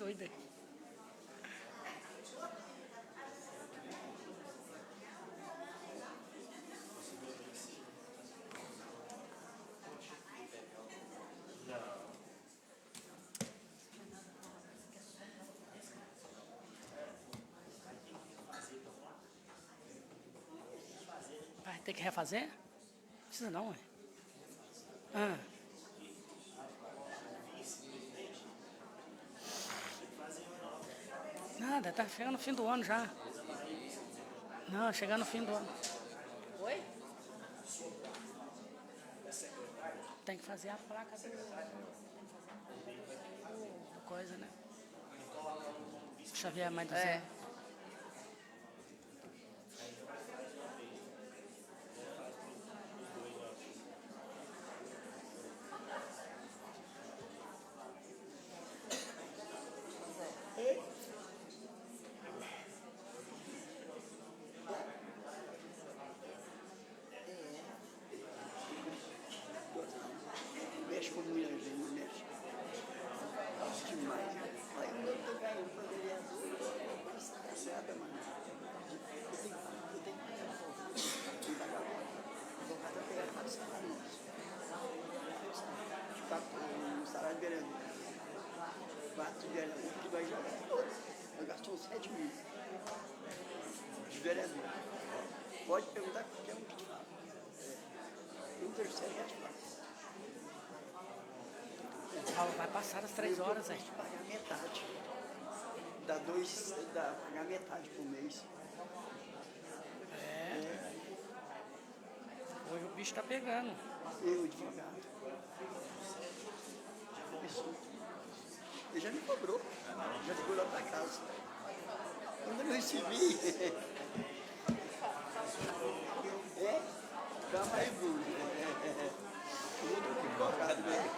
doida. Vai ter que refazer? Não precisa não, ué. Ah. Nada, tá chegando no fim do ano já. Não, chegando no fim do ano. Oi? Tem que fazer a placa do coisa, né? Xavier mais do Zé. Mexe com mulher, gente, mexe. Gosto demais. Aí o meu também, o vereador, nada, mano. Eu tenho que pagar o advogado vai pegar 4 salários. 4 no salário de vereador. 4 de vereador, que vai jogar todo. Eu gastou 7 mil. De vereador. Pode perguntar qualquer um que te fala. Um terceiro já te fala. Paulo, vai passar das 3 horas, Tem velho. que pagar metade. Pagar metade por mês. Hoje o bicho tá pegando. Eu, advogado. Já começou. Ele já me cobrou. Já ligou lá pra casa. Ainda não recebi. Calma aí, Bruno. Tudo advogado, né?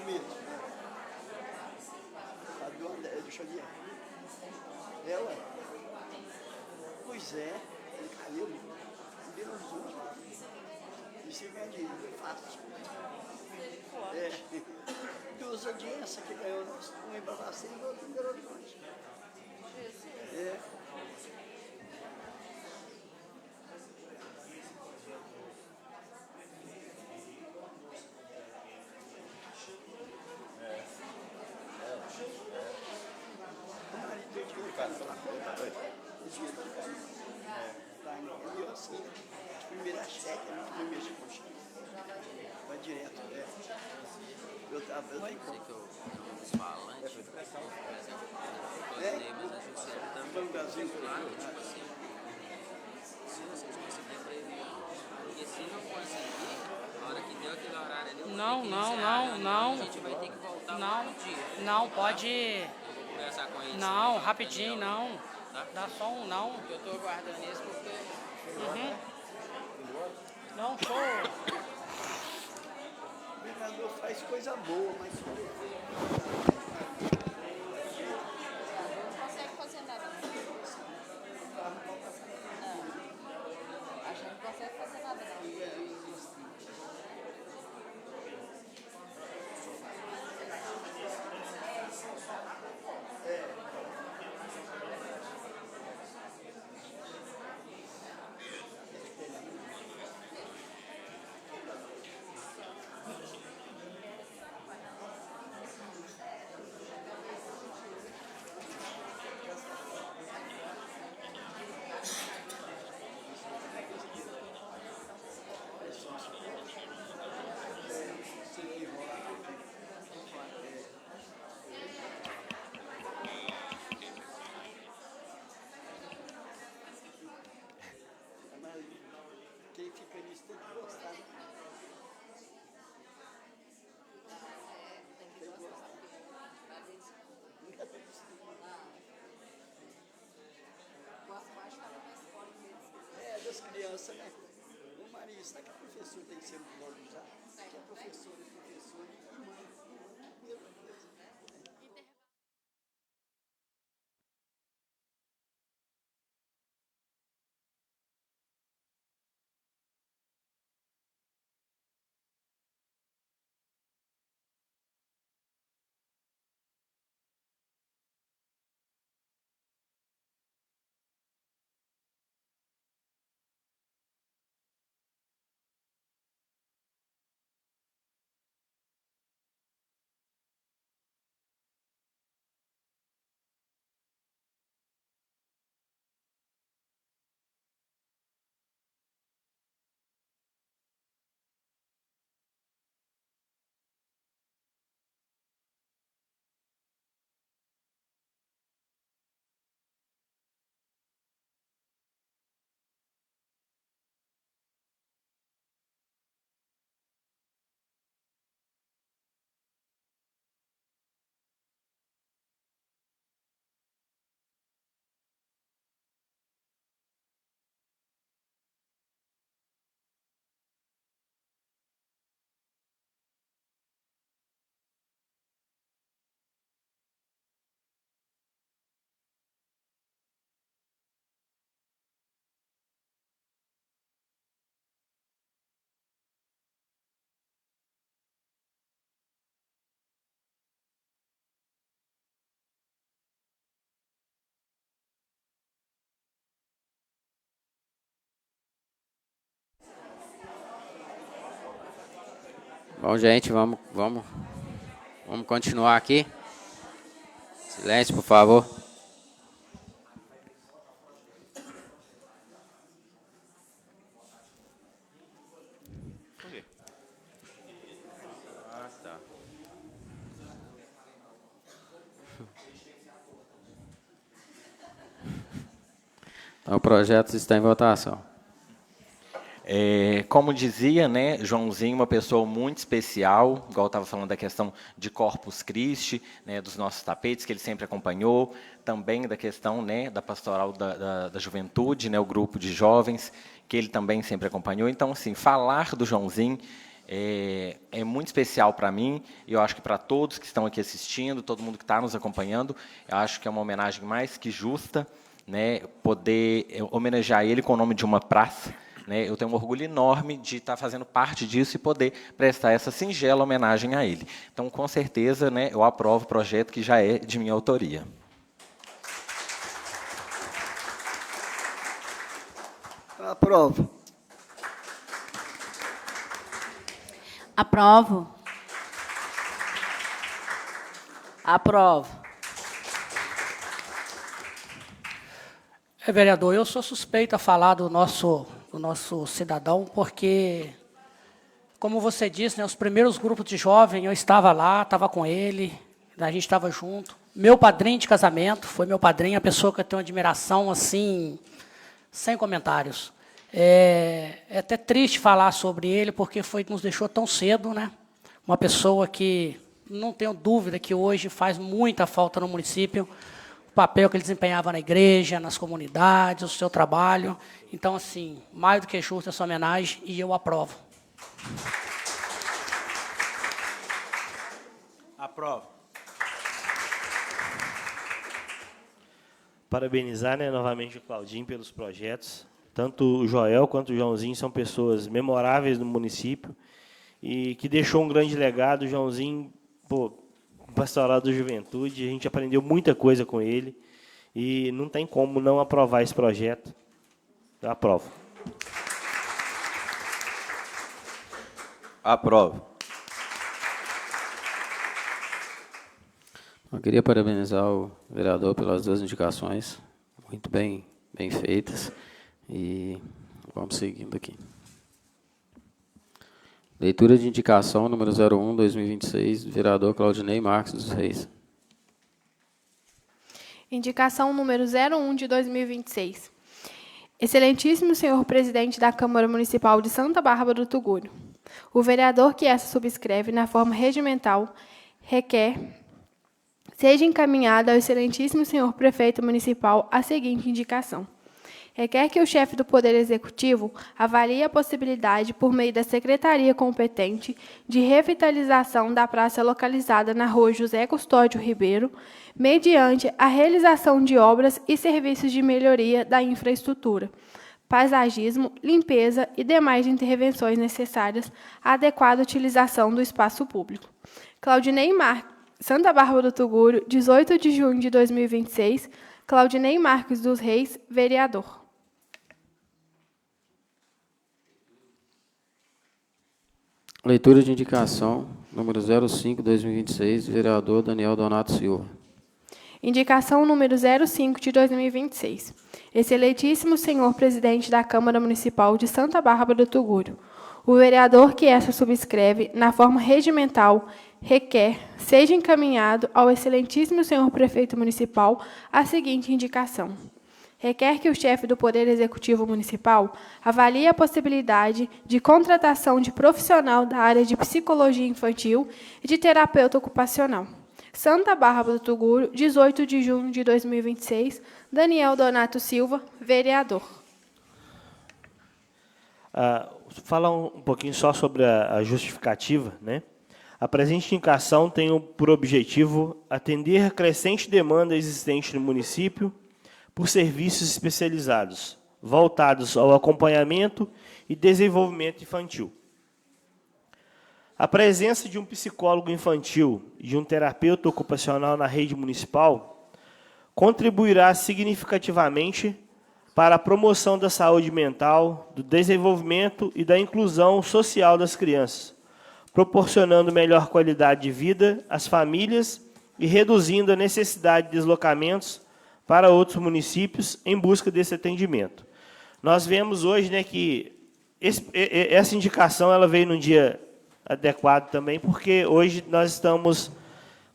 Mesmo. Do Xavier. É, ué. Pois é. Ele caiu. Ele virou os últimos. E você ganha dinheiro. Fácil. Duas audiências que ganhou um em Babacena e outro em Belo Horizonte. O marido dele tinha um cara na conta. Esse dinheiro que caiu. E eu assim, primeira cheque, eu não mexo com cheque. Vai direto, Eu tenho Sei que os falantes, por exemplo, mas acho que sempre também. no Brasil, Claro, tipo assim, se vocês conseguirem prever, porque se não conseguir, na hora que deu aquele horário ali, eu vou Não, ter que não, encerrar a não, reunião, não. a gente vai ter que voltar Não, outro dia. não, pode. Eu vou conversar com eles. Não, rapidinho, não. Tá? Dá só um não. Eu tô aguardando isso porque... Não, show. o governador faz coisa boa, mas Não consegue fazer nada. A gente não consegue fazer nada, não. quem fica nisso tem que gostar. Tem que gostar, porque às vezes gosto mais de estar na escola em vez de Das crianças, né? Ô Maria, será que a professora tem que ser muito valorizada? Que a professora e mãe. Bom, gente, vamos continuar aqui. Silêncio, por favor. Então, o projeto está em votação. Como dizia, né, Joãozinho, uma pessoa muito especial, igual eu estava falando da questão de Corpus Christi, né, dos nossos tapetes, que ele sempre acompanhou, também da questão, né, da pastoral da juventude, né, o grupo de jovens, que ele também sempre acompanhou. Então, assim, falar do Joãozinho é muito especial para mim, e eu acho que para todos que estão aqui assistindo, todo mundo que está nos acompanhando, eu acho que é uma homenagem mais que justa, né, poder homenagear ele com o nome de uma praça. Eu tenho um orgulho enorme de estar fazendo parte disso e poder prestar essa singela homenagem a ele. Então, com certeza, né, eu aprovo o projeto que já é de minha autoria. Aprovo. Aprovo. Aprovo. Vereador, eu sou suspeito a falar do nosso cidadão, porque, como você disse, né, os primeiros grupos de jovens, eu estava lá, estava com ele, a gente estava junto. Meu padrinho de casamento, foi meu padrinho, a pessoa que eu tenho uma admiração, assim, sem comentários. É até triste falar sobre ele, porque nos deixou tão cedo, né? Uma pessoa que, não tenho dúvida, que hoje faz muita falta no município, o papel que ele desempenhava na igreja, nas comunidades, o seu trabalho. Então, assim, mais do que justo essa homenagem, e eu aprovo. Aprovo. Parabenizar, né, novamente o Claudinho pelos projetos. Tanto o Joel quanto o Joãozinho são pessoas memoráveis no município e que deixou um grande legado. O Joãozinho, pastoral da juventude, a gente aprendeu muita coisa com ele e não tem como não aprovar esse projeto. Eu aprovo. Aprovo. Eu queria parabenizar o vereador pelas duas indicações, muito bem feitas, e vamos seguindo aqui. Leitura de indicação número 01/2026, vereador Claudinei Marques dos Reis. Indicação número 01 de 2026. Excelentíssimo senhor presidente da Câmara Municipal de Santa Bárbara do Tugúrio, o vereador que essa subscreve na forma regimental requer seja encaminhada ao excelentíssimo senhor prefeito municipal a seguinte indicação. Requer que o chefe do Poder Executivo avalie a possibilidade, por meio da secretaria competente, de revitalização da praça localizada na rua José Custódio Ribeiro, mediante a realização de obras e serviços de melhoria da infraestrutura, paisagismo, limpeza e demais intervenções necessárias à adequada utilização do espaço público. Claudinei Marques, Santa Bárbara do Tugúrio, 18 de junho de 2026, Claudinei Marques dos Reis, vereador. Leitura de indicação, número 05/2026, vereador Daniel Donato Silva. Indicação número 05 de 2026. Excelentíssimo senhor presidente da Câmara Municipal de Santa Bárbara do Tugúrio, o vereador que essa subscreve, na forma regimental, requer seja encaminhado ao excelentíssimo senhor prefeito municipal a seguinte indicação. Requer que o chefe do Poder Executivo Municipal avalie a possibilidade de contratação de profissional da área de psicologia infantil e de terapeuta ocupacional. Santa Bárbara do Tugúrio, 18 de junho de 2026, Daniel Donato Silva, vereador. Falar um pouquinho só sobre a justificativa, né? A presente indicação tem por objetivo atender a crescente demanda existente no município por serviços especializados, voltados ao acompanhamento e desenvolvimento infantil. A presença de um psicólogo infantil e de um terapeuta ocupacional na rede municipal contribuirá significativamente para a promoção da saúde mental, do desenvolvimento e da inclusão social das crianças, proporcionando melhor qualidade de vida às famílias e reduzindo a necessidade de deslocamentos para outros municípios em busca desse atendimento. Nós vemos hoje, né, que essa indicação ela veio num dia adequado também, porque hoje nós estamos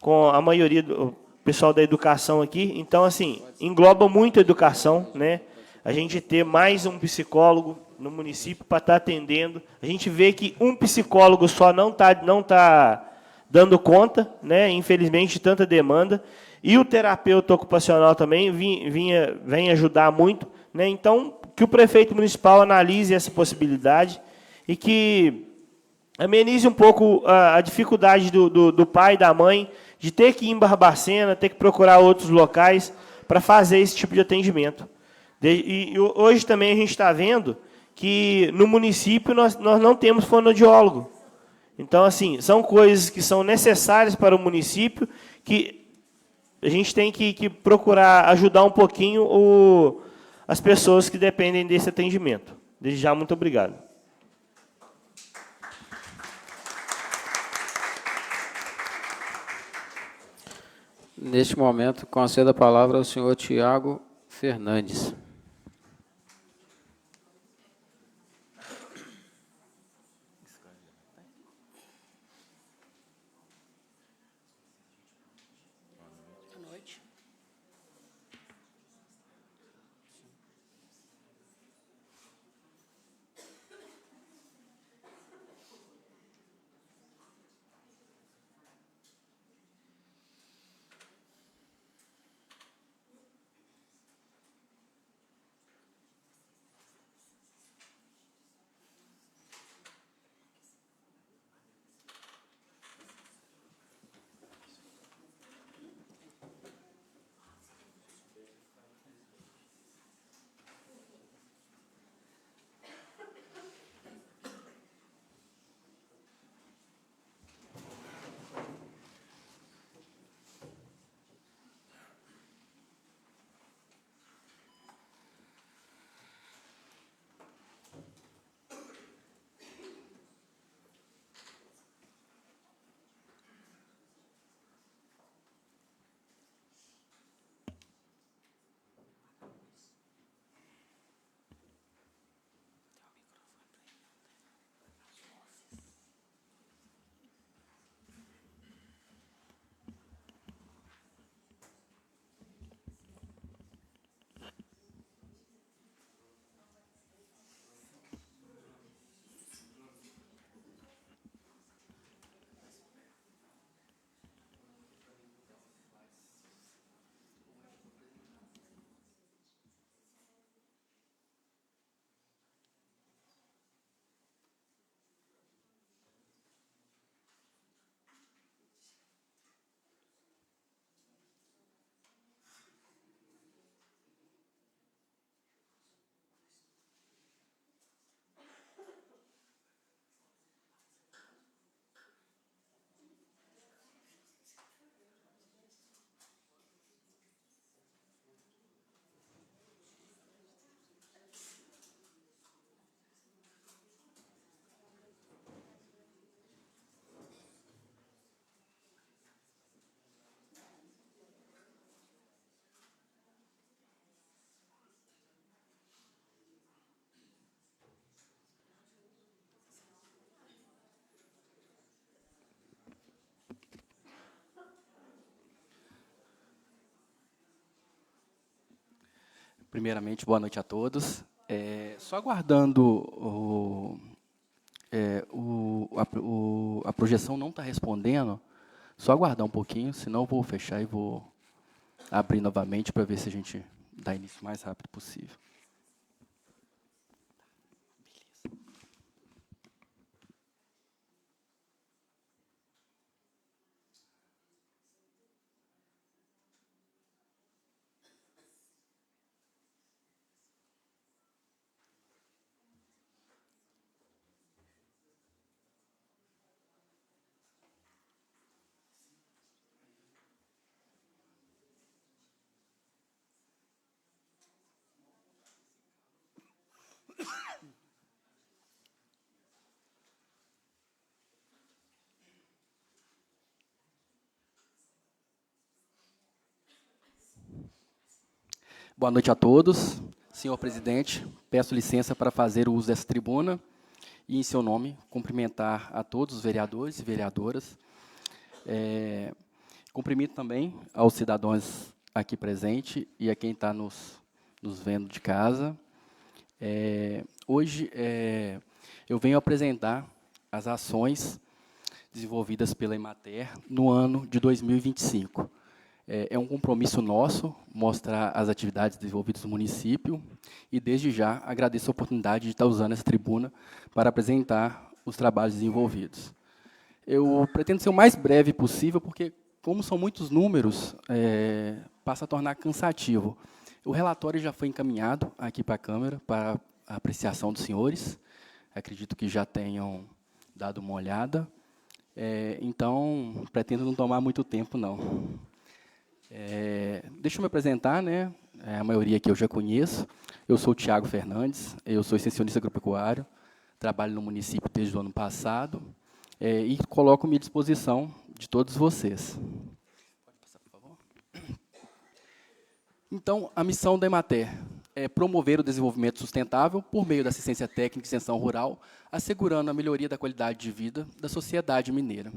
com a maioria do pessoal da educação aqui, então, assim, engloba muito a educação, né? A gente ter mais um psicólogo no município para estar atendendo. A gente vê que um psicólogo só não tá dando conta, né? Infelizmente, de tanta demanda. E o terapeuta ocupacional também vem ajudar muito, né? Então, que o prefeito municipal analise essa possibilidade e que amenize um pouco a dificuldade do pai e da mãe de ter que ir em Barbacena, ter que procurar outros locais para fazer esse tipo de atendimento. E hoje também a gente está vendo que no município nós não temos fonoaudiólogo. Então, assim, são coisas que são necessárias para o município que a gente tem que procurar ajudar um pouquinho as pessoas que dependem desse atendimento. Desde já, muito obrigado. Neste momento, concedo a palavra ao senhor Tiago Fernandes. Boa noite. Primeiramente, boa noite a todos. Só aguardando a projeção não está respondendo, só aguardar um pouquinho, senão eu vou fechar e vou abrir novamente para ver se a gente dá início o mais rápido possível. Boa noite a todos. Senhor presidente, peço licença para fazer o uso dessa tribuna e, em seu nome, cumprimentar a todos os vereadores e vereadoras. Cumprimento também aos cidadãos aqui presentes e a quem está nos vendo de casa. Hoje, eu venho apresentar as ações desenvolvidas pela Emater no ano de 2025. É um compromisso nosso mostrar as atividades desenvolvidas no município e, desde já, agradeço a oportunidade de estar usando essa tribuna para apresentar os trabalhos desenvolvidos. Eu pretendo ser o mais breve possível, porque, como são muitos números, passa a tornar cansativo. O relatório já foi encaminhado aqui para a Câmara, para a apreciação dos senhores. Acredito que já tenham dado uma olhada. Então, pretendo não tomar muito tempo, não. Deixa eu me apresentar, né? A maioria aqui eu já conheço. Eu sou o Tiago Fernandes, eu sou extensionista agropecuário, trabalho no município desde o ano passado e coloco-me à disposição de todos vocês. Pode passar, por favor? Então, a missão da Emater é promover o desenvolvimento sustentável por meio da assistência técnica e extensão rural, assegurando a melhoria da qualidade de vida da sociedade mineira.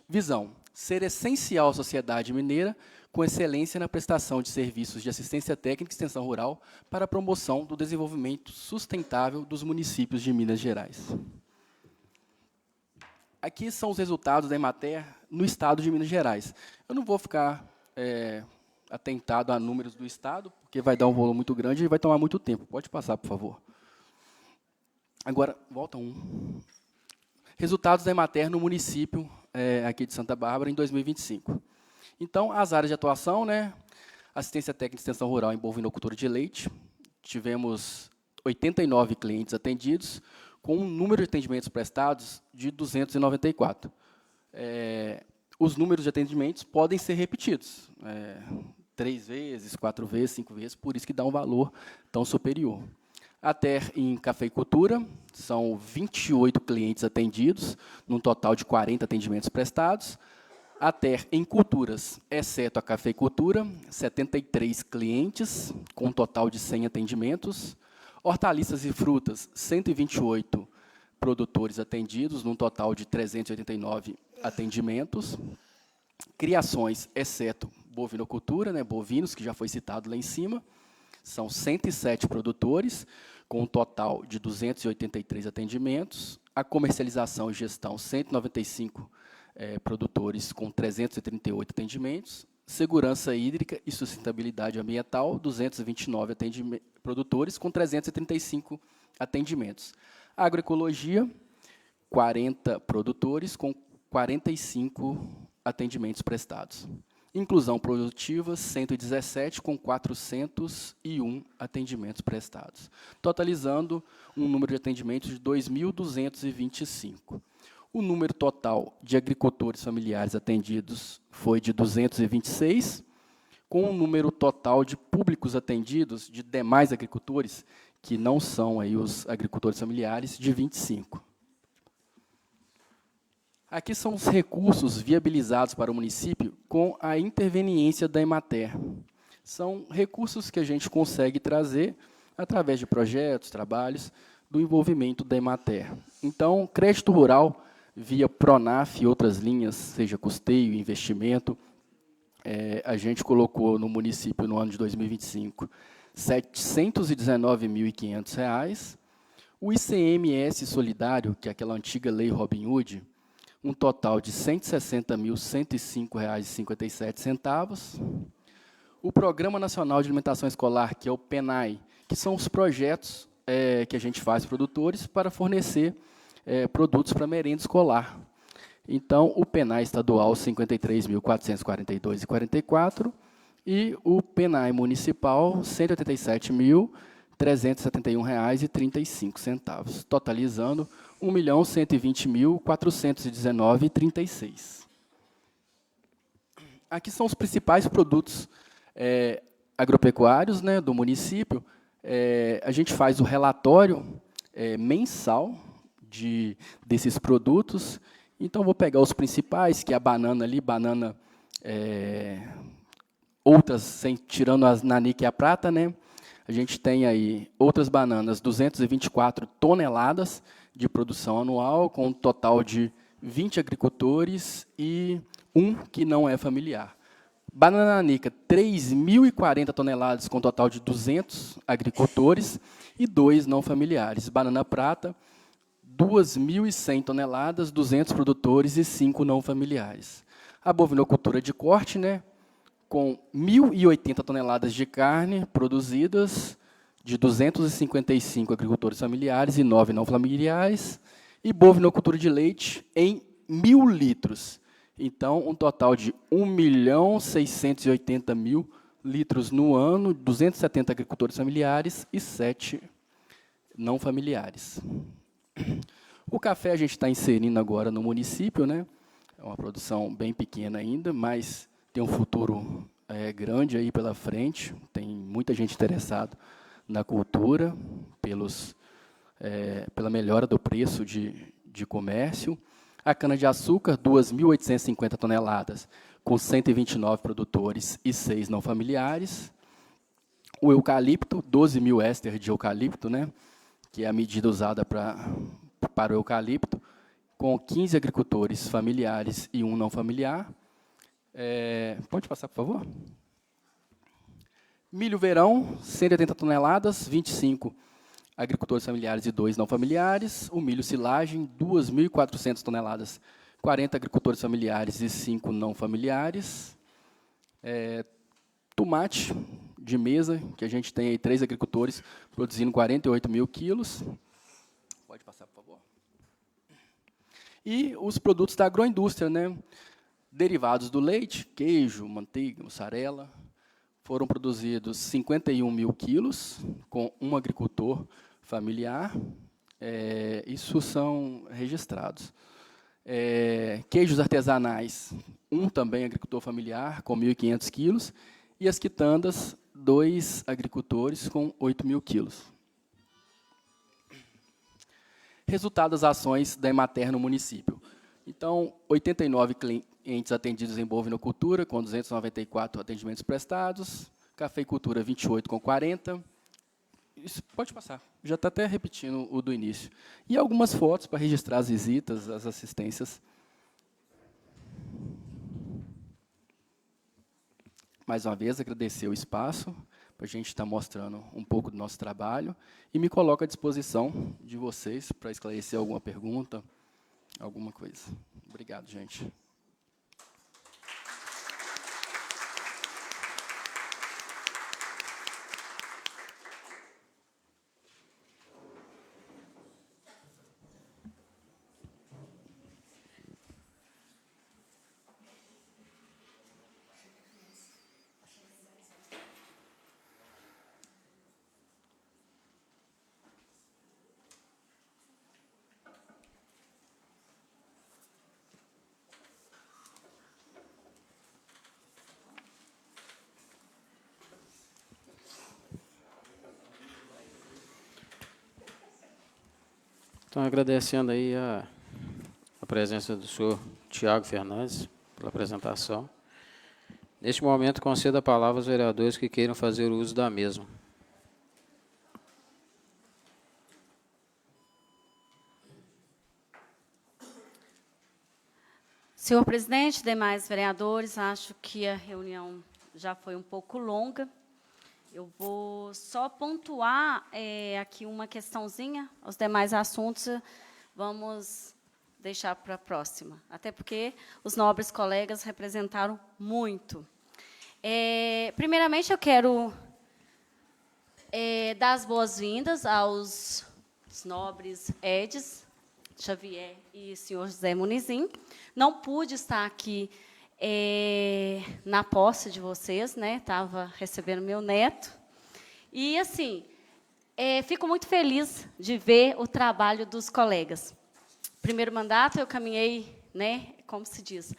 Visão: ser essencial à sociedade mineira, com excelência na prestação de serviços de assistência técnica e extensão rural para a promoção do desenvolvimento sustentável dos municípios de Minas Gerais. Aqui são os resultados da Emater no estado de Minas Gerais. Eu não vou ficar atentado a números do estado, porque vai dar um volume muito grande e vai tomar muito tempo. Pode passar, por favor. Agora, volta um. Resultados da Emater no município aqui de Santa Bárbara em 2025. Então, as áreas de atuação, né? Assistência técnica e extensão rural em bovinocultura de leite. Tivemos 89 clientes atendidos, com um número de atendimentos prestados de 294. Os números de atendimentos podem ser repetidos, 3 vezes, 4 vezes, 5 vezes, por isso que dá um valor tão superior. Até em cafeicultura, são 28 clientes atendidos, num total de 40 atendimentos prestados. Até em culturas, exceto a cafeicultura, 73 clientes, com um total de 100 atendimentos. Hortaliças e frutas, 128 produtores atendidos, num total de 389 atendimentos. Criações, exceto bovinocultura, né, bovinos, que já foi citado lá em cima, são 107 produtores, com um total de 283 atendimentos. A comercialização e gestão, 195 produtores com 338 atendimentos. Segurança hídrica e sustentabilidade ambiental, 229 produtores com 335 atendimentos. Agroecologia, 40 produtores com 45 atendimentos prestados. Inclusão produtiva, 117 com 401 atendimentos prestados, totalizando um número de atendimentos de 2.225. O número total de agricultores familiares atendidos foi de 226, com um número total de públicos atendidos de demais agricultores, que não são aí os agricultores familiares, de 25. Aqui são os recursos viabilizados para o município com a interveniência da Emater. São recursos que a gente consegue trazer através de projetos, trabalhos, do envolvimento da Emater. Então, crédito rural, via Pronaf e outras linhas, seja custeio, investimento, a gente colocou no município, no ano de 2025, R$ 719.500. O ICMS solidário, que é aquela antiga lei Robin Hood, um total de R$ 160.105,57. O Programa Nacional de Alimentação Escolar, que é o PENAI, que são os projetos que a gente faz produtores para fornecer produtos para merenda escolar. Então, o PENAI estadual, R$ 53.442,44, e o PENAI municipal, R$ 187.371,35, totalizando R$ 1.120.419,36. Aqui são os principais produtos agropecuários, né, do município. A gente faz o relatório mensal desses produtos. Então, vou pegar os principais, que é a banana ali, banana outras, tirando as Nanique e a prata, né? A gente tem aí outras bananas, 224 toneladas de produção anual, com um total de 20 agricultores e um que não é familiar. Banana nanica, 3.040 toneladas, com um total de 200 agricultores e 2 não familiares. Banana prata, 2.100 toneladas, 200 produtores e 5 não familiares. A bovinocultura de corte, né, com 1.080 toneladas de carne produzidas, de 255 agricultores familiares e 9 não familiares, e bovinocultura de leite em 1.000 litros. Então, um total de 1.680.000 litros no ano, 270 agricultores familiares e 7 não familiares. O café a gente está inserindo agora no município, né? É uma produção bem pequena ainda, mas tem um futuro grande aí pela frente. Tem muita gente interessada na cultura, pela melhora do preço de comércio. A cana-de-açúcar, 2.850 toneladas, com 129 produtores e 6 não familiares. O eucalipto, 12.000 éster de eucalipto, né, que é a medida usada para o eucalipto, com 15 agricultores familiares e 1 não familiar. Pode passar, por favor? Milho verão, 180 toneladas, 25 agricultores familiares e 2 não familiares. O milho silagem, 2.400 toneladas, 40 agricultores familiares e 5 não familiares. Tomate de mesa, que a gente tem aí 3 agricultores produzindo 48.000 quilos. Pode passar, por favor. E os produtos da agroindústria, né? Derivados do leite, queijo, manteiga, mussarela, foram produzidos 51.000 quilos, com um agricultor familiar. Isso são registrados. Queijos artesanais, um também agricultor familiar, com 1.500 quilos. E as quitandas, 2 agricultores, com 8.000 quilos. Resultado das ações da Emater no município. Então, 89 clientes atendidos em bovinocultura, com 294 atendimentos prestados. Cafeicultura, 28 com 40. Isso, pode passar, já está até repetindo o do início. E algumas fotos para registrar as visitas, as assistências. Mais uma vez, agradecer o espaço, para a gente estar mostrando um pouco do nosso trabalho, e me coloco à disposição de vocês para esclarecer alguma pergunta, alguma coisa. Obrigado, gente. Então, agradecendo aí a presença do senhor Tiago Fernandes pela apresentação. Neste momento, concedo a palavra aos vereadores que queiram fazer uso da mesma. Senhor presidente, demais vereadores, acho que a reunião já foi um pouco longa. Eu vou só pontuar aqui uma questãozinha, os demais assuntos vamos deixar para a próxima, até porque os nobres colegas representaram muito. Primeiramente, eu quero dar as boas-vindas aos nobres Edis Xavier e senhor José Munizim. Não pude estar aqui na posse de vocês, né? Estava recebendo meu neto. E, assim, fico muito feliz de ver o trabalho dos colegas. Primeiro mandato, eu caminhei, né? Como se diz?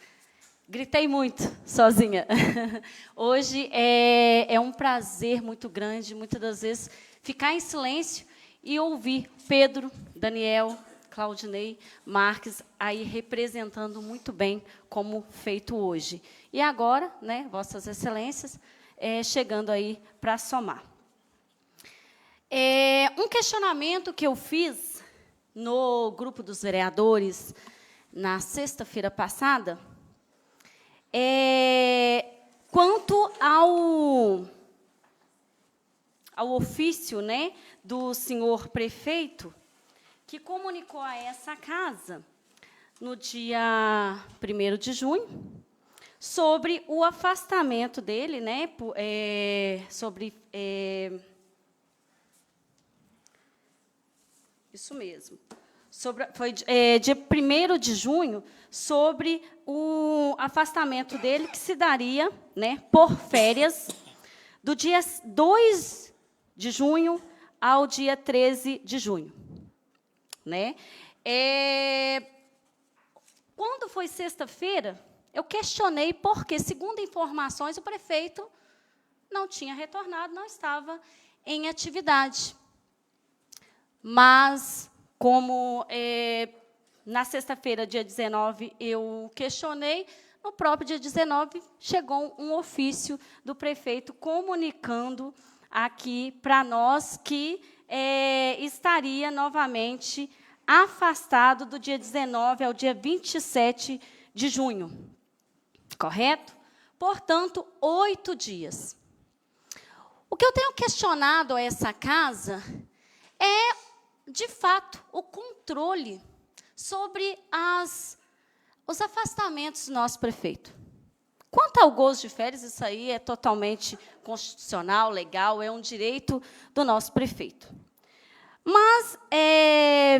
Gritei muito, sozinha. Hoje é um prazer muito grande, muitas das vezes, ficar em silêncio e ouvir Pedro, Daniel, Claudinei Marques, aí representando muito bem como feito hoje. E agora, né, Vossas Excelências, chegando aí para somar. Um questionamento que eu fiz no grupo dos vereadores na sexta-feira passada quanto ao ofício, né, do senhor prefeito, que comunicou a essa casa, no dia 1º de junho, sobre o afastamento dele, né, isso mesmo. Foi dia 1º de junho, sobre o afastamento dele, que se daria, né, por férias, do dia 2 de junho ao dia 13 de junho. Né? Quando foi sexta-feira, eu questionei porque, segundo informações, o prefeito não tinha retornado, não estava em atividade. Mas, como na sexta-feira, dia 19, eu questionei, no próprio dia 19, chegou um ofício do prefeito comunicando aqui para nós que estaria novamente afastado do dia 19 ao dia 27 de junho. Correto? Portanto, 8 dias. O que eu tenho questionado a essa casa é, de fato, o controle sobre os afastamentos do nosso prefeito. Quanto ao gozo de férias, isso aí é totalmente constitucional, legal, é um direito do nosso prefeito. Mas,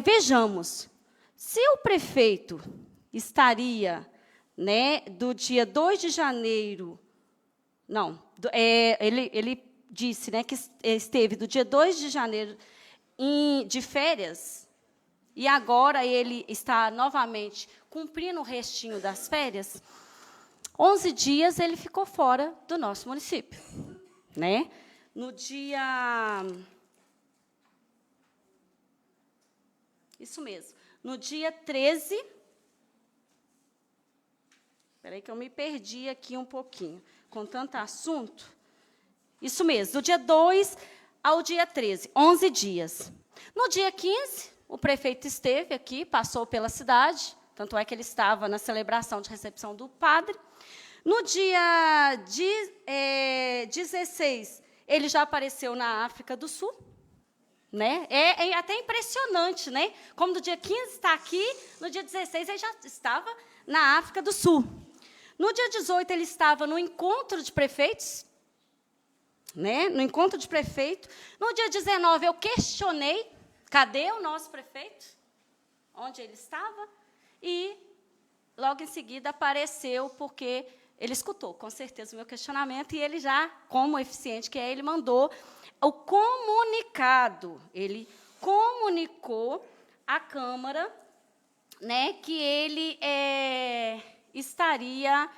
vejamos, se o prefeito estaria, né, do dia 2 de janeiro, não, ele disse, né, que esteve do dia 2 de janeiro de férias, e agora ele está novamente cumprindo o restinho das férias, 11 dias ele ficou fora do nosso município. Né? No dia... Isso mesmo. No dia 13... Espera aí que eu me perdi aqui um pouquinho, com tanto assunto. Isso mesmo, do dia 2 ao dia 13, 11 dias. No dia 15, o prefeito esteve aqui, passou pela cidade, tanto é que ele estava na celebração de recepção do padre. No dia 16, ele já apareceu na África do Sul. Né? É até impressionante, né? Como do dia 15 está aqui, no dia 16 ele já estava na África do Sul. No dia 18, ele estava no encontro de prefeitos, né? No encontro de prefeito. No dia 19, eu questionei, cadê o nosso prefeito? Onde ele estava? E, logo em seguida, apareceu, porque ele escutou, com certeza, o meu questionamento, e ele já, como eficiente que é, ele mandou o comunicado. Ele comunicou à Câmara, né, que ele estaria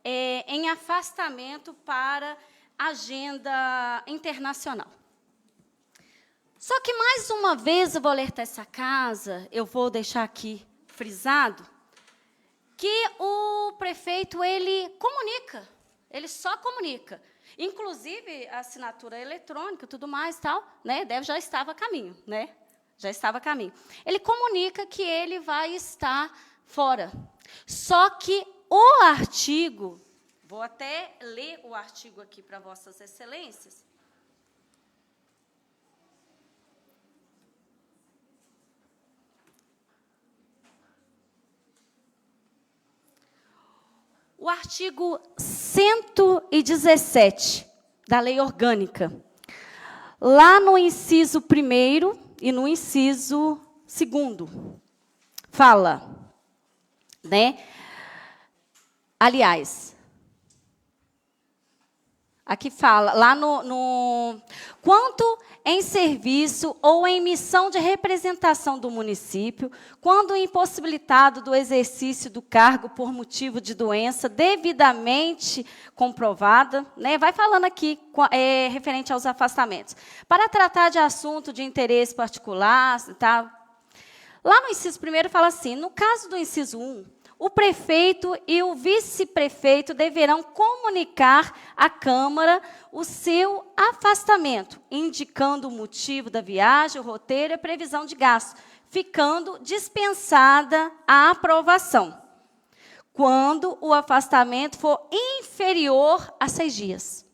em afastamento para agenda internacional. Só que, mais uma vez, eu vou alertar essa casa, eu vou deixar aqui frisado, que o prefeito, ele comunica, ele só comunica. Inclusive, a assinatura eletrônica e tudo mais, tal, né, já estava a caminho. Né? Já estava a caminho. Ele comunica que ele vai estar fora. Só que o artigo, vou até ler o artigo aqui para Vossas Excelências. O artigo 117 da Lei Orgânica, lá no inciso 1º e no inciso 2º, fala, né? Aliás, aqui fala, lá quanto em serviço ou em missão de representação do município, quando impossibilitado do exercício do cargo por motivo de doença devidamente comprovada, né, vai falando aqui referente aos afastamentos, para tratar de assunto de interesse particular, tá? Lá no inciso 1º fala assim, no caso do inciso 1, o prefeito e o vice-prefeito deverão comunicar à Câmara o seu afastamento, indicando o motivo da viagem, o roteiro e a previsão de gasto, ficando dispensada a aprovação, quando o afastamento for inferior a 6 dias.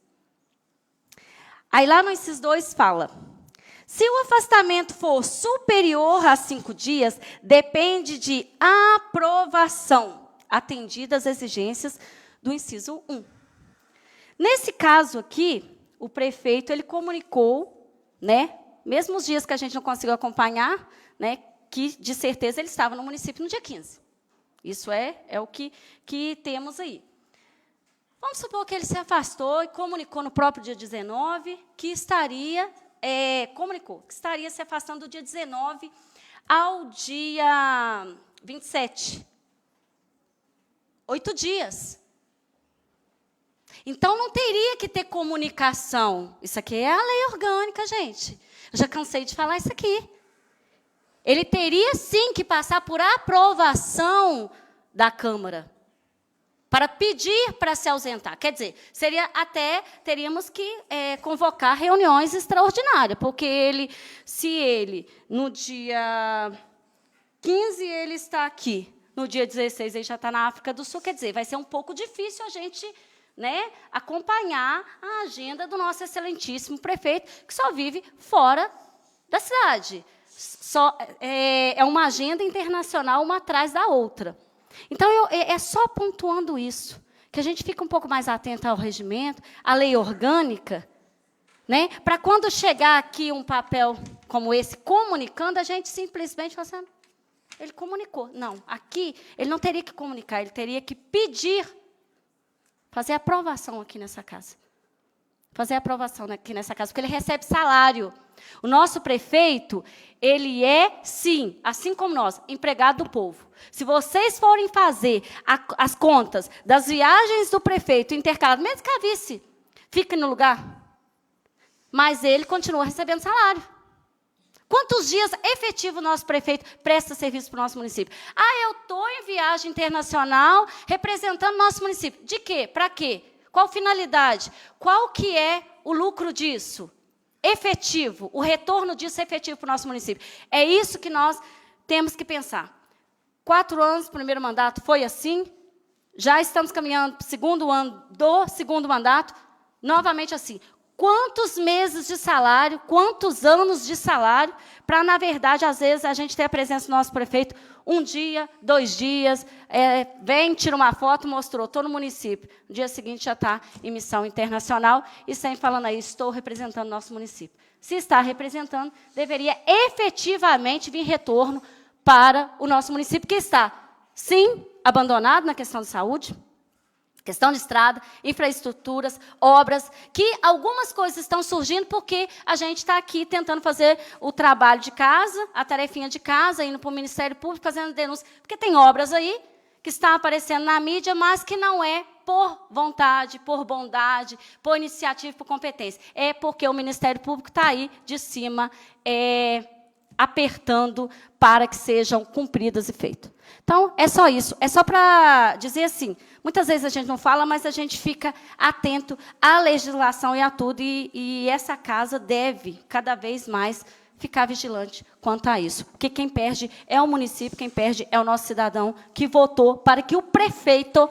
Aí lá no inciso 2 fala, se o afastamento for superior a 5 dias, depende de aprovação, atendidas as exigências do inciso 1. Nesse caso aqui, o prefeito ele comunicou, né, mesmo os dias que a gente não conseguiu acompanhar, né, que, de certeza, ele estava no município no dia 15. Isso é o que temos aí. Vamos supor que ele se afastou e comunicou no próprio dia 19 que estaria... comunicou que estaria se afastando do dia 19 ao dia 27. 8 dias. Então, não teria que ter comunicação. Isso aqui é a lei orgânica, gente. Eu já cansei de falar isso aqui. Ele teria, sim, que passar por aprovação da Câmara para pedir para se ausentar. Quer dizer, teríamos que convocar reuniões extraordinárias, porque se ele, no dia 15, ele está aqui, no dia 16, ele já está na África do Sul, quer dizer, vai ser um pouco difícil a gente, né, acompanhar a agenda do nosso excelentíssimo prefeito, que só vive fora da cidade. É uma agenda internacional, uma atrás da outra. Então, é só pontuando isso, que a gente fica um pouco mais atento ao regimento, à lei orgânica, né? Para quando chegar aqui um papel como esse, comunicando, a gente simplesmente fala assim, ele comunicou. Não, aqui ele não teria que comunicar, ele teria que pedir, fazer aprovação aqui nessa casa. Fazer aprovação aqui nessa casa, porque ele recebe salário. O nosso prefeito, ele é, sim, assim como nós, empregado do povo. Se vocês forem fazer as contas das viagens do prefeito intercalado, mesmo que a vice fique no lugar, mas ele continua recebendo salário. Quantos dias efetivo o nosso prefeito presta serviço para o nosso município? Eu estou em viagem internacional representando o nosso município. De quê? Para quê? Qual finalidade? Qual que é o lucro disso? Efetivo, o retorno disso é efetivo para o nosso município. É isso que nós temos que pensar. 4 anos, primeiro mandato, foi assim. Já estamos caminhando para o segundo ano do segundo mandato, novamente assim. Quantos meses de salário, quantos anos de salário, para, na verdade, às vezes, a gente ter a presença do nosso prefeito 1 dia, 2 dias, vem, tira uma foto, mostrou, estou no município. No dia seguinte já está em missão internacional e sempre falando aí, estou representando o nosso município. Se está representando, deveria efetivamente vir retorno para o nosso município, que está, sim, abandonado na questão de saúde, questão de estrada, infraestruturas, obras, que algumas coisas estão surgindo porque a gente está aqui tentando fazer o trabalho de casa, a tarefinha de casa, indo para o Ministério Público, fazendo denúncia, porque tem obras aí que estão aparecendo na mídia, mas que não é por vontade, por bondade, por iniciativa, por competência. É porque o Ministério Público está aí de cima, apertando para que sejam cumpridas e feitas. Então, é só isso. É só para dizer assim, muitas vezes a gente não fala, mas a gente fica atento à legislação e a tudo, e essa casa deve, cada vez mais, ficar vigilante quanto a isso. Porque quem perde é o município, quem perde é o nosso cidadão que votou para que o prefeito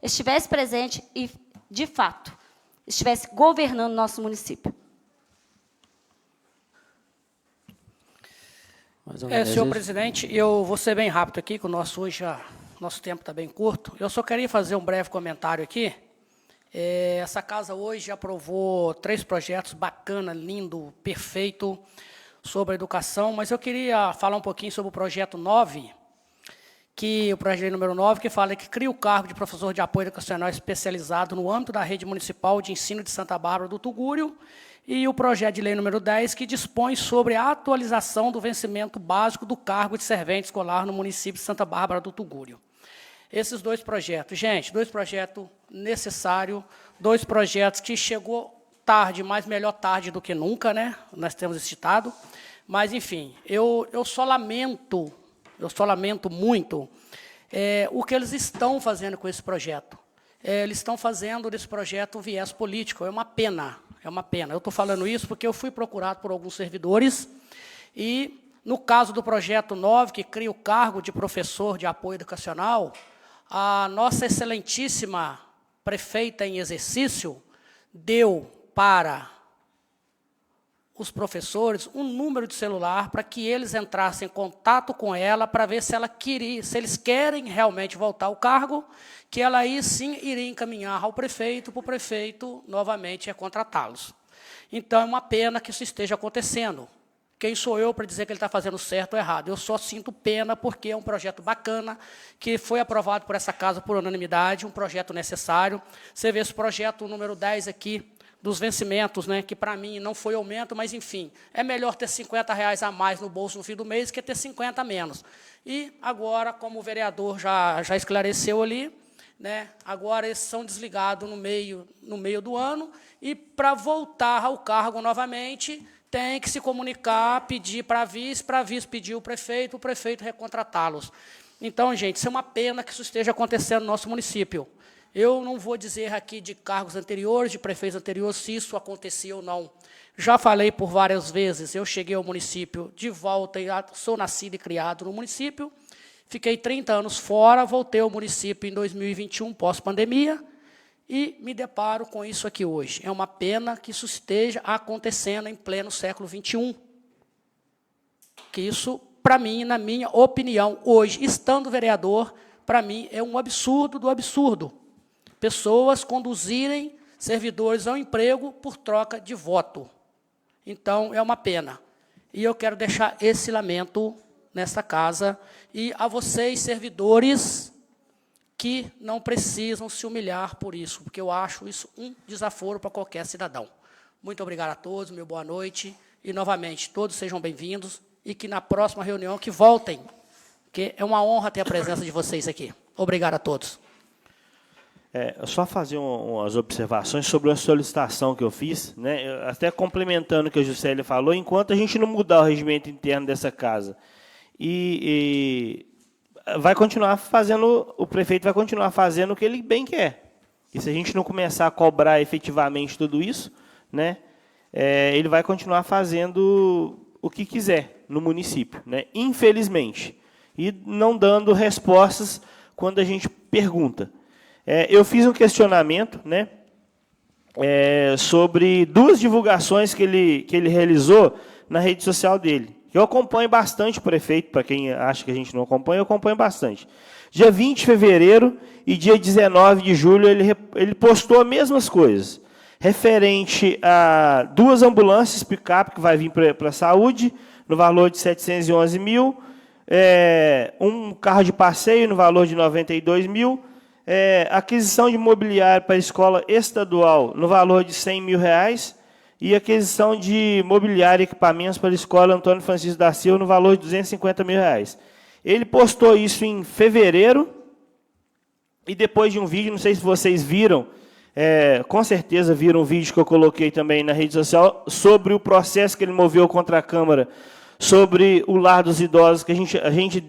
estivesse presente e, de fato, estivesse governando o nosso município. Senhor presidente, eu vou ser bem rápido aqui, que nosso tempo está bem curto. Eu só queria fazer um breve comentário aqui. Essa casa hoje aprovou 3 projetos bacana, lindo, perfeito, sobre a educação, mas eu queria falar um pouquinho sobre o projeto 9, o projeto de lei número 9, que fala que cria o cargo de professor de apoio educacional especializado no âmbito da rede municipal de ensino de Santa Bárbara do Tugúrio, e o projeto de lei número 10, que dispõe sobre a atualização do vencimento básico do cargo de servente escolar no município de Santa Bárbara do Tugúrio. Esses 2 projetos, gente, 2 projetos necessários, 2 projetos que chegou tarde, mas melhor tarde do que nunca, né? Nós temos esse ditado. Mas, enfim, eu só lamento eu só lamento muito o que eles estão fazendo com esse projeto. Eles estão fazendo desse projeto um viés político, é uma pena, é uma pena. Eu estou falando isso porque eu fui procurado por alguns servidores e, no caso do projeto 9, que cria o cargo de professor de apoio educacional, a nossa excelentíssima prefeita em exercício deu para os professores um número de celular para que eles entrassem em contato com ela para ver se ela queria, se eles querem realmente voltar ao cargo, que ela aí sim iria encaminhar ao prefeito, para o prefeito novamente contratá-los. Então, é uma pena que isso esteja acontecendo. Quem sou eu para dizer que ele está fazendo certo ou errado? Eu só sinto pena porque é um projeto bacana, que foi aprovado por essa casa por unanimidade, um projeto necessário. Você vê esse projeto, o número 10 aqui, dos vencimentos, né, que para mim não foi aumento, mas, enfim, é melhor ter R$50 a mais no bolso no fim do mês que ter 50 a menos. E agora, como o vereador já esclareceu ali, né, agora eles são desligados no meio do ano e, para voltar ao cargo novamente, tem que se comunicar, pedir para a vice pedir o prefeito recontratá-los. Então, gente, isso é uma pena que isso esteja acontecendo no nosso município. Eu não vou dizer aqui de cargos anteriores, de prefeitos anteriores, se isso acontecia ou não. Já falei por várias vezes, eu cheguei ao município de volta, sou nascido e criado no município, fiquei 30 anos fora, voltei ao município em 2021, pós-pandemia, e me deparo com isso aqui hoje. É uma pena que isso esteja acontecendo em pleno século XXI. Que isso, para mim, na minha opinião, hoje, estando vereador, para mim, é um absurdo do absurdo. Pessoas conduzirem servidores ao emprego por troca de voto. Então, é uma pena. E eu quero deixar esse lamento nesta casa. E a vocês, servidores, que não precisam se humilhar por isso, porque eu acho isso um desaforo para qualquer cidadão. Muito obrigado a todos, meu boa noite. E, novamente, todos sejam bem-vindos e que na próxima reunião que voltem, porque é uma honra ter a presença de vocês aqui. Obrigado a todos. Só fazer umas observações sobre a solicitação que eu fiz, né? Até complementando o que a Juscelia falou, enquanto a gente não mudar o regimento interno dessa casa, vai continuar fazendo, o prefeito vai continuar fazendo o que ele bem quer. E se a gente não começar a cobrar efetivamente tudo isso, né, ele vai continuar fazendo o que quiser no município, né, infelizmente, e não dando respostas quando a gente pergunta. Eu fiz um questionamento, né, sobre 2 divulgações que ele realizou na rede social dele. Eu acompanho bastante o prefeito, para quem acha que a gente não acompanha, eu acompanho bastante. Dia 20 de fevereiro e dia 19 de julho, ele postou as mesmas coisas, referente a 2 ambulâncias picape que vai vir para a saúde, no valor de 711 mil, um carro de passeio no valor de 92 mil, aquisição de mobiliário para a escola estadual no valor de 100 mil reais, e aquisição de mobiliário e equipamentos para a escola Antônio Francisco da Silva no valor de 250 mil reais. Ele postou isso em fevereiro, e depois de um vídeo, não sei se vocês viram, com certeza viram o vídeo que eu coloquei também na rede social, sobre o processo que ele moveu contra a Câmara, sobre o lar dos idosos, que a gente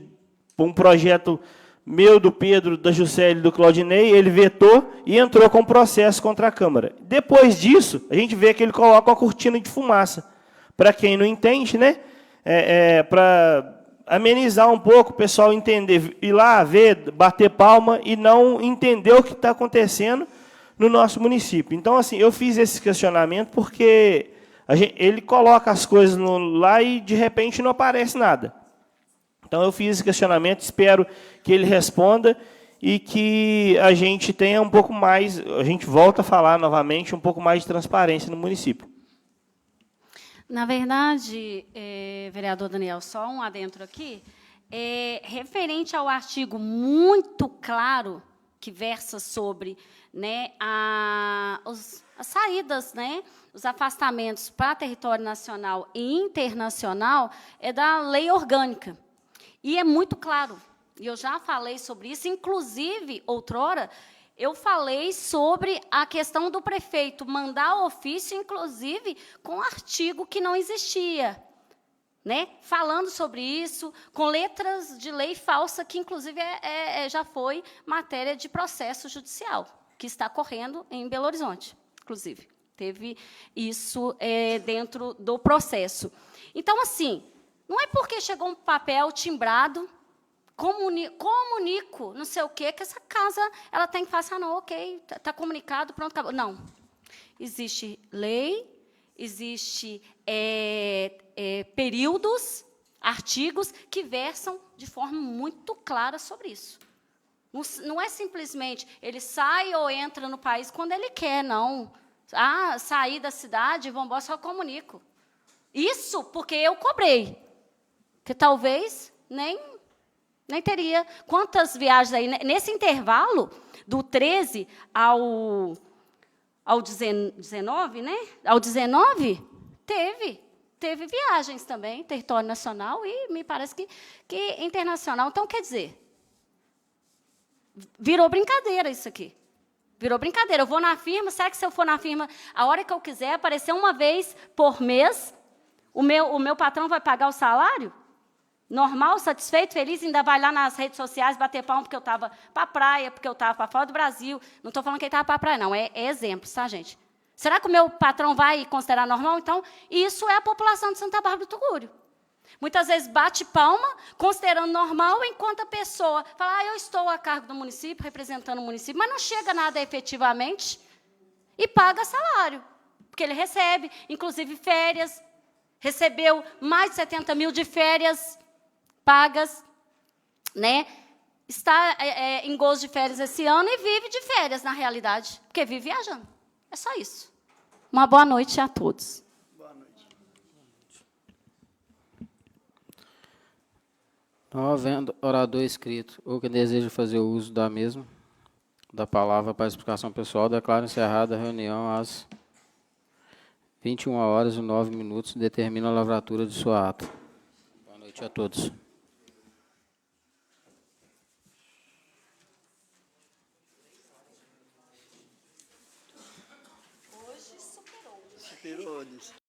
um projeto meu, do Pedro, da Juscelia e do Claudinei, ele vetou e entrou com processo contra a Câmara. Depois disso, a gente vê que ele coloca a cortina de fumaça. Para quem não entende, né, para amenizar um pouco, o pessoal entender, ir lá ver, bater palma e não entender o que está acontecendo no nosso município. Então, assim, eu fiz esse questionamento porque ele coloca as coisas lá e, de repente, não aparece nada. Então, eu fiz esse questionamento, espero que ele responda e que a gente tenha um pouco mais, a gente volta a falar novamente, um pouco mais de transparência no município. Na verdade, vereador Daniel, só um adentro aqui, referente ao artigo muito claro que versa sobre, né, as saídas, né, os afastamentos para território nacional e internacional, é da lei orgânica. E é muito claro, e eu já falei sobre isso, inclusive, outrora, eu falei sobre a questão do prefeito mandar ofício, inclusive, com artigo que não existia. né, falando sobre isso, com letras de lei falsa, que, inclusive, já foi matéria de processo judicial, que está correndo em Belo Horizonte, inclusive. Teve isso dentro do processo. Então, assim, não é porque chegou um papel timbrado, comunico, não sei o quê, que essa casa ela tem que fazer, não, ok, está comunicado, pronto, acabou. Não. Existe lei, existe períodos, artigos que versam de forma muito clara sobre isso. Não é simplesmente ele sai ou entra no país quando ele quer, não. Ah, sair da cidade, vamos embora, só comunico. Isso porque eu cobrei. Que talvez nem teria. Quantas viagens aí? Nesse intervalo, do 13 ao 19, né? Ao 19, teve viagens também, território nacional e me parece que internacional. Então, quer dizer, virou brincadeira isso aqui. Virou brincadeira. Eu vou na firma, será que se eu for na firma, a hora que eu quiser, aparecer uma vez por mês, o meu patrão vai pagar o salário? Normal, satisfeito, feliz, ainda vai lá nas redes sociais bater palma porque eu estava para a praia, porque eu estava para fora do Brasil. Não estou falando que ele estava para a praia, não. É exemplo, tá, gente? Será que o meu patrão vai considerar normal? Então, isso é a população de Santa Bárbara do Tugurio. Muitas vezes bate palma, considerando normal, enquanto a pessoa fala, eu estou a cargo do município, representando o município, mas não chega nada efetivamente e paga salário, porque ele recebe, inclusive, férias, recebeu mais de 70 mil de férias pagas, né? Está em gozo de férias esse ano e vive de férias, na realidade, porque vive viajando. É só isso. Uma boa noite a todos. Boa noite. Não havendo orador inscrito ou que deseja fazer uso da mesma, da palavra para explicação pessoal, declaro encerrada a reunião às 21h09, determina a lavratura de sua ata. Boa noite a todos.